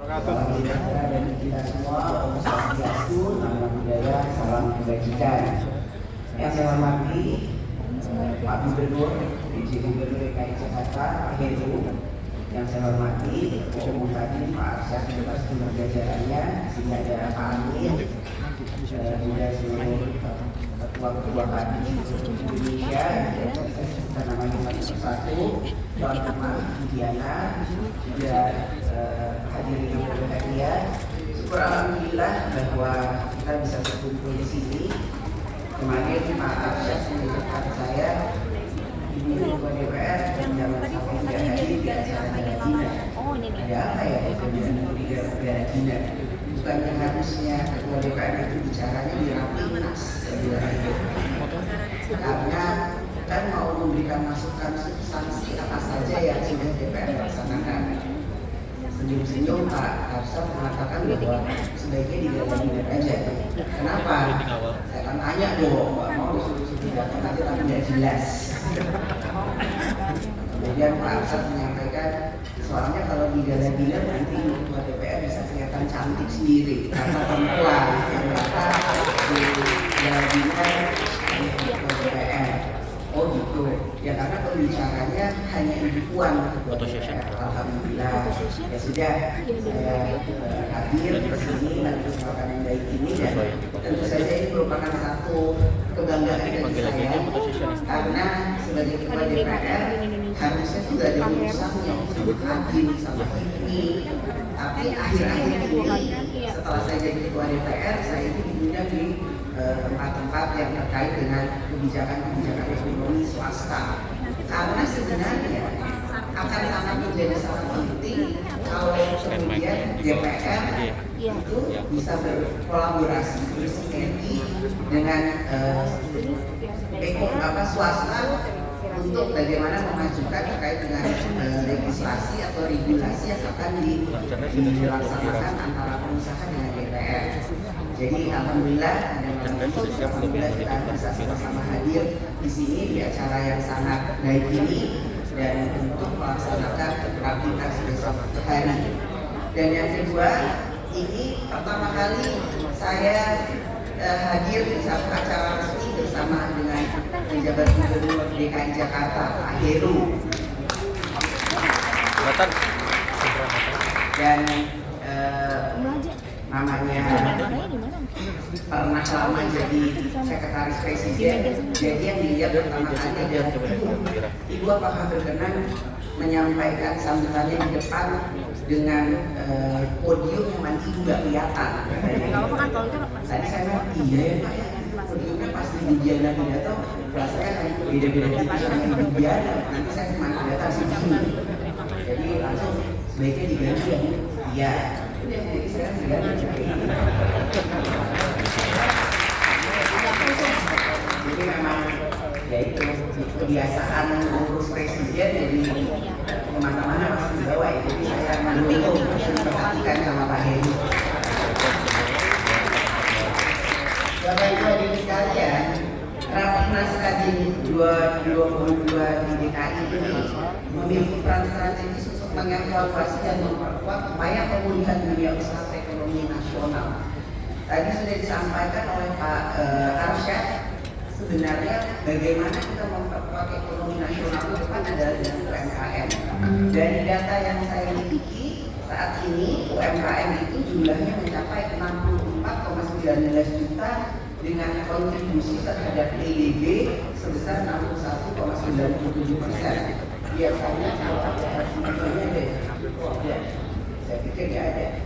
Salam sejahtera bagi kita semua, Om Swastiastu, Namo Buddhaya, salam kebajikan. Yang saya hormati Pak Gubernur, PJ Gubernur DKI Jakarta, Pak Heru. Yang saya hormati Ketua Umum Kadin, Pak Arsyad beserta seluruh jajarannya, sini ada Pak Amin, juga seluruh ketua-ketua Kadin Indonesia, kita namanya satu-satu, Tuan Rumah Diana, juga hadirin yang berbahagia. Syukur alhamdulillah bahwa kita bisa berkumpul di sini. Kemarin Pak Arsyad mengingatkan saya, Ibu Ketua DPR jangan sampai tidak hadir di acara Gina. Ada apa ya kemudian tidak Gina? Bukannya harusnya Ketua DPR itu bicaranya di Rapimnas, karena kan mau memberikan masukan substansi apa saja yang sudah DPR laksanakan. Senyum-senyum Pak Arsyad mengatakan bahwa sebaiknya digadang-gadang aja. Kenapa? Saya akan tanya dong, Pak mau disuruh-suruh datang aja tapi tidak jelas. Kemudian Pak Arsyad menyampaikan, soalnya kalau digadang-gadang nanti Ketua DPR bisa kelihatan cantik sendiri karena perempuan ternyata digadang-gadang Ketua DPR. Oh gitu, ya karena pembicaranya hanya Ibu Puan Ketua DPR. Alhamdulillah, ya sudah saya hadir di sini dalam kesempatan yang baik ini dan tentu saja ini merupakan satu kebanggaan bagi saya karena sebagai Ketua DPR harusnya sudah ada urusan yang disebut adil sama ini, tapi akhir-akhir ini setelah saya jadi Ketua DPR saya ini diundang di tempat-tempat yang terkait dengan kebijakan-kebijakan ekonomi swasta. Karena sebenarnya akan sangat menjadi sangat penting kalau kemudian DPR itu bisa berkolaborasi bersinergi dengan swasta untuk bagaimana memajukan terkait dengan legislasi atau regulasi yang akan dilaksanakan antara pengusaha dengan DPR. Jadi alhamdulillah kita bisa sama-sama hadir di sini di acara yang sangat baik ini dan untuk melaksanakan aktivitas besok hari. Dan yang kedua, ini pertama kali saya hadir di satu acara resmi bersama dengan penjabat Gubernur DKI Jakarta, Pak Heru. Dan namanya pernah lama jadi sekretaris presiden, jadi yang dilihat pertama kali adalah Ibu apakah berkenan menyampaikan sambutannya di depan dengan podium yang nanti nggak kelihatan. Tadi saya bilang iya ya Pak ya, podiumnya pasti di Diana pidato, rasanya kan beda-beda gitu sama Ibu Diana. Nanti saya cuma kelihatan segini, jadi langsung sebaiknya diganti ya Bu. Iya. Jadi saya tidak jadi memang ya itu kebiasaan mengurus presiden jadi kemana-mana masih dibawa ya. Jadi saya mendukung perhatikan sama Pak Heri. Bapak Ibu hadirin sekalian, Rapimnas Kadin 2022 di DKI ini memiliki peran strategis untuk mengevaluasi dan memperkuat upaya pemulihan dunia usaha ekonomi nasional. Tadi sudah disampaikan oleh Pak Arsyad, sebenarnya bagaimana kita memperkuat ekonomi nasional itu kan adalah dengan UMKM. Dari data yang saya miliki saat ini UMKM itu jumlahnya mencapai 64,19 juta dengan kontribusi terhadap PDB sebesar 61,97%. Biasanya kalau ada semuanya ada, saya pikir tidak ada.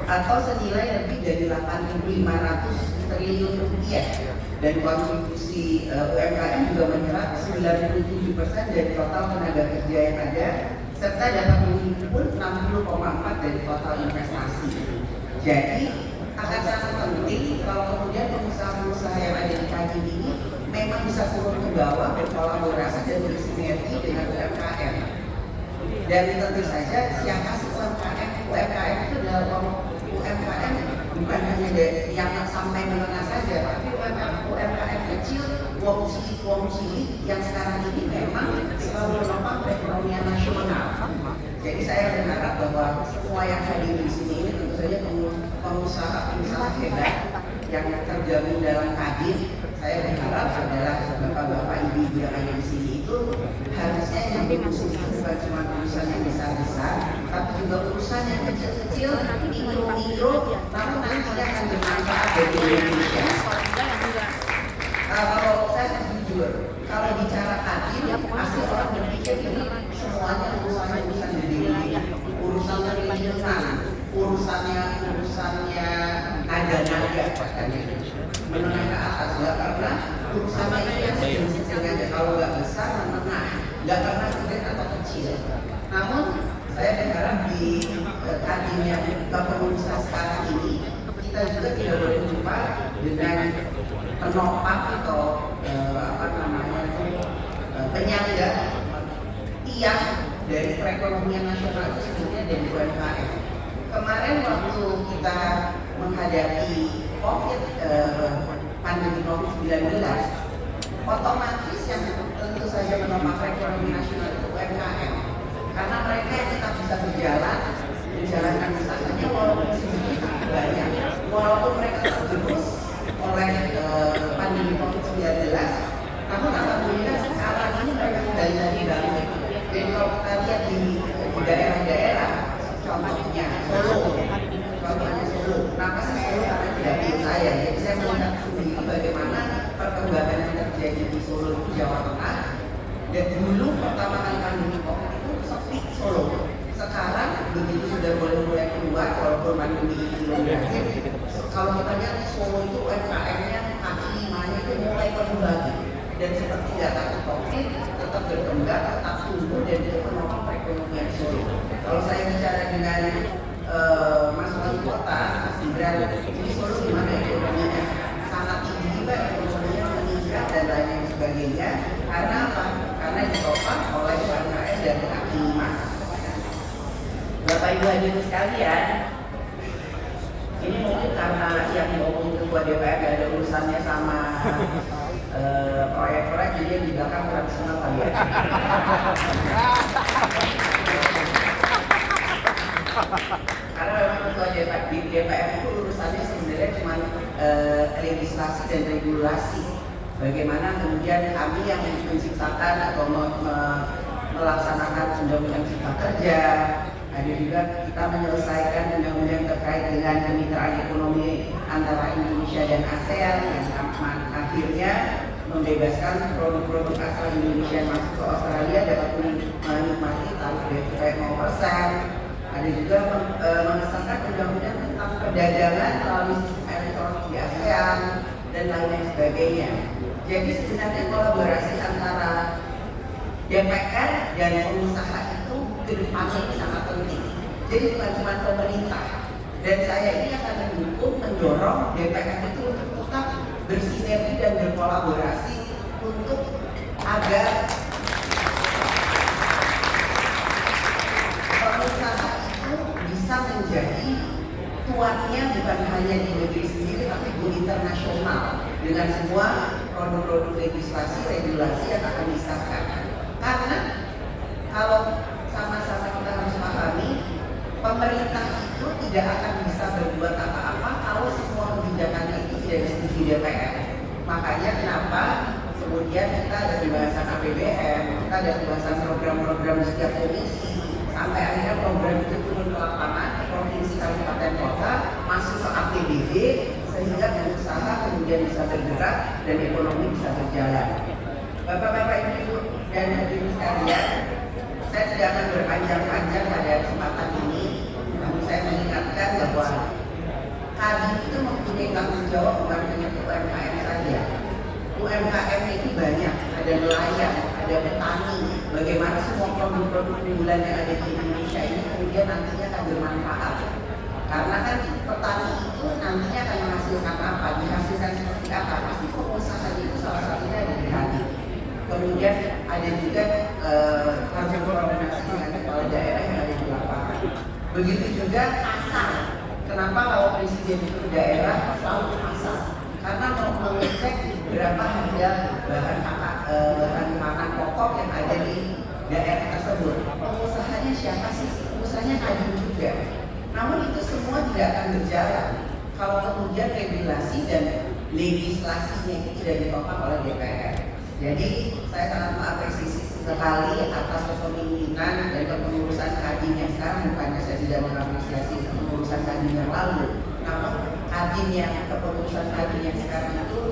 Atau senilai lebih dari 8.500 triliun rupiah dan kontribusi UMKM juga menyerap 97% dari total tenaga kerja yang ada serta dapat menghimpun 60,4% dari total investasi. Jadi akan sangat penting kalau kemudian pengusaha-pengusaha yang ada di Kadin ini memang bisa turun ke bawah berkolaborasi dan bersinergi dengan UMKM. Dan tentu saja siapa sih UMKM? UMKM itu adalah UMKM bukan hanya yang sampai menengah saja, tapi UMKM kecil, wong cilik yang sekarang ini memang selalu menopang perekonomian nasional. Jadi saya berharap bahwa semua yang hadir di saja pengusaha-pengusaha hebat yang tergabung dalam Kadin. Saya berharap adalah bapak-bapak ibu-ibu yang ada di sini itu harusnya yang diurusin itu bukan cuma urusan yang besar-besar, tapi juga urusan yang kecil-kecil, mikro-mikro, namun nantinya akan bermanfaat bagi Indonesia. Kalau saya jujur, kalau bicara Kadin, pasti orang berpikir ini semuanya urusan gede, urusannya lingkungan, urusannya ada naga katanya. Menengah ke atas nggak karena urusannya itu yang sedang aja, kalau nggak besar menengah, nggak pernah gede atau kecil. Namun saya berharap di Kadin yang kepengurusan sekarang ini kita juga tidak boleh lupa dengan penopang atau penyangga tiang dari perekonomian nasional itu sebenarnya dari UMKM. Kemarin waktu kita menghadapi pandemi COVID-19, otomatis yang tentu saja menopang perekonomian nasional itu UMKM, karena mereka yang tetap bisa menjalankan usahanya walaupun sedikit banyak, walaupun mereka tergerus oleh pandemi COVID-19. Namun alhamdulillah sekarang ini mereka kembali lagi bangkit. Dan kalau kita lihat di daerah-daerah, contohnya Solo, kenapa sih Solo? Karena tidak pilih saya. Jadi saya melihat sendiri bagaimana perkembangan yang terjadi di Solo, Jawa Tengah. Dan dulu pertama kali pandemi COVID itu sepi Solo. Sekarang begitu sudah mulai keluar, walaupun pandemi ini belum berakhir, kalau kita lihat Solo itu UMKM-nya kaki limanya itu mulai penuh lagi. Dan seperti data COVID tetap berkembang, tetap tumbuh dan itu menopang perekonomian Solo. Kalau saya bicara dengan Mas Wali Kota, Mas Gibran, ini Solo gimana ekonominya? Sangat tinggi juga, ekonominya meningkat dan lain sebagainya. Karena apa? Karena ditopang oleh UMKM dan kaki lima. Bapak Ibu hadirin sekalian, ini mungkin karena yang diomongin ketua DPR gak ada urusannya sama proyek-proyek, jadi di belakang kurang senang kali ya. Karena memang ketua DPR itu urusannya sebenarnya cuma legislasi dan regulasi. Bagaimana kemudian kami yang menciptakan atau melaksanakan undang-undang cipta kerja, ada juga kita menyelesaikan undang-undang terkait dengan kemitraan ekonomi antara Indonesia dan ASEAN yang akhirnya membebaskan produk-produk asal Indonesia yang masuk ke Australia dapat menikmati tarif BPI 0%. Ada juga mengesahkan undang-undang tentang perdagangan melalui sistem elektronik di ASEAN dan lain sebagainya. Jadi sebenarnya kolaborasi antara DPR dan pengusaha itu kedepannya ini sangat penting. Jadi bukan cuma pemerintah. Dan saya ini akan mendorong DPR itu untuk tetap bersinergi dan berkolaborasi untuk agar pengusaha itu bisa menjadi tuannya bukan hanya di negeri sendiri tapi go internasional dengan semua produk-produk legislasi, regulasi yang akan disahkan. Karena kalau sama-sama kita harus pahami, pemerintah itu tidak akan bisa berbuat apa-apa kalau semua kebijakannya itu tidak disetujui DPR. Makanya kenapa kemudian kita ada pembahasan APBN, kita ada pembahasan program-program di setiap komisi, sampai akhirnya program itu turun ke lapangan, ke provinsi, kabupaten, kota, masuk ke APBD, sehingga pengusaha kemudian bisa bergerak dan ekonomi bisa berjalan. Bapak-bapak, ibu dan hadirin sekalian, saya tidak akan berpanjang-panjang pada kesempatan ini, namun saya mengingatkan bahwa Kadin itu mempunyai tanggung jawab bukan hanya UMKM saja. UMKM ini banyak, ada nelayan, ada petani. Bagaimana semua produk-produk unggulan yang ada di Indonesia ini kemudian nantinya akan bermanfaat. Karena kan petani itu nantinya akan menghasilkan apa, dihasilkan seperti apa, pasti pengusaha itu salah satunya ada di Kadin. Kemudian ada juga harus berkoordinasi dengan kepala daerah yang ada di lapangan. Begitu juga pasar. Kenapa kalau presiden itu ke daerah selalu pasar? Karena mau mengecek berapa harga bahan pangan pokok yang ada di daerah tersebut. Pengusahanya siapa sih? Pengusahanya Kadin juga. Namun itu semua tidak akan berjalan kalau kemudian regulasi dan legislasinya itu tidak ditopang oleh DPR. Jadi saya sangat mengapresiasi sekali atas kepemimpinan dan kepengurusan Kadin yang sekarang. Bukannya saya tidak mengapresiasi kepengurusan Kadin yang lalu, namun kepengurusan Kadin yang sekarang itu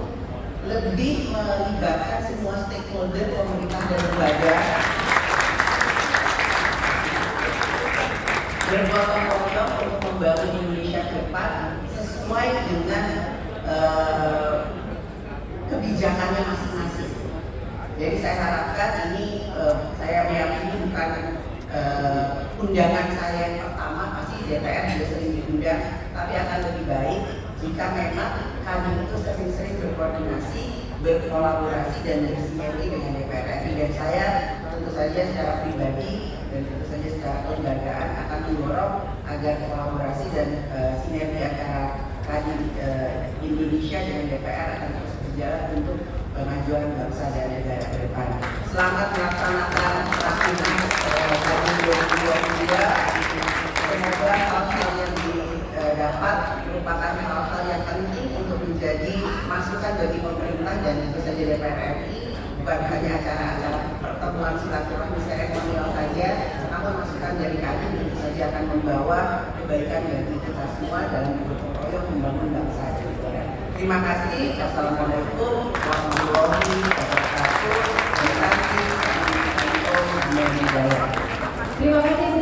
lebih melibatkan semua stakeholder pemerintah dan lembaga, bergotong royong untuk membangun Indonesia ke depan sesuai dengan kebijakannya masing-masing. Jadi saya harapkan ini, saya meyakini bukan undangan saya yang pertama, pasti DPR juga sering diundang, tapi akan lebih baik jika memang kami itu sering-sering berkoordinasi, berkolaborasi dan bersinergi dengan DPR RI. Dan saya tentu saja secara pribadi dan tentu saja secara kelembagaan akan mendorong agar kolaborasi dan sinergi antara Kadin Indonesia dengan DPR akan terus berjalan untuk kemajuan bangsa dan negara ke depan. Selamat melaksanakan Rakernas Kadin 2022. Semoga hal-hal yang didapat merupakan hal-hal yang penting untuk menjadi masukan bagi pemerintah dan tentu saja DPR RI. Bukan hanya acara-acara pertemuan silaturahmi seremonial saja, namun masukan dari kami tentu saja akan membawa kebaikan bagi kita semua dalam bergotong royong membangun bangsa dan negara. Terima kasih. Wassalamualaikum warahmatullahi wabarakatuh. Terima kasih. Terima kasih.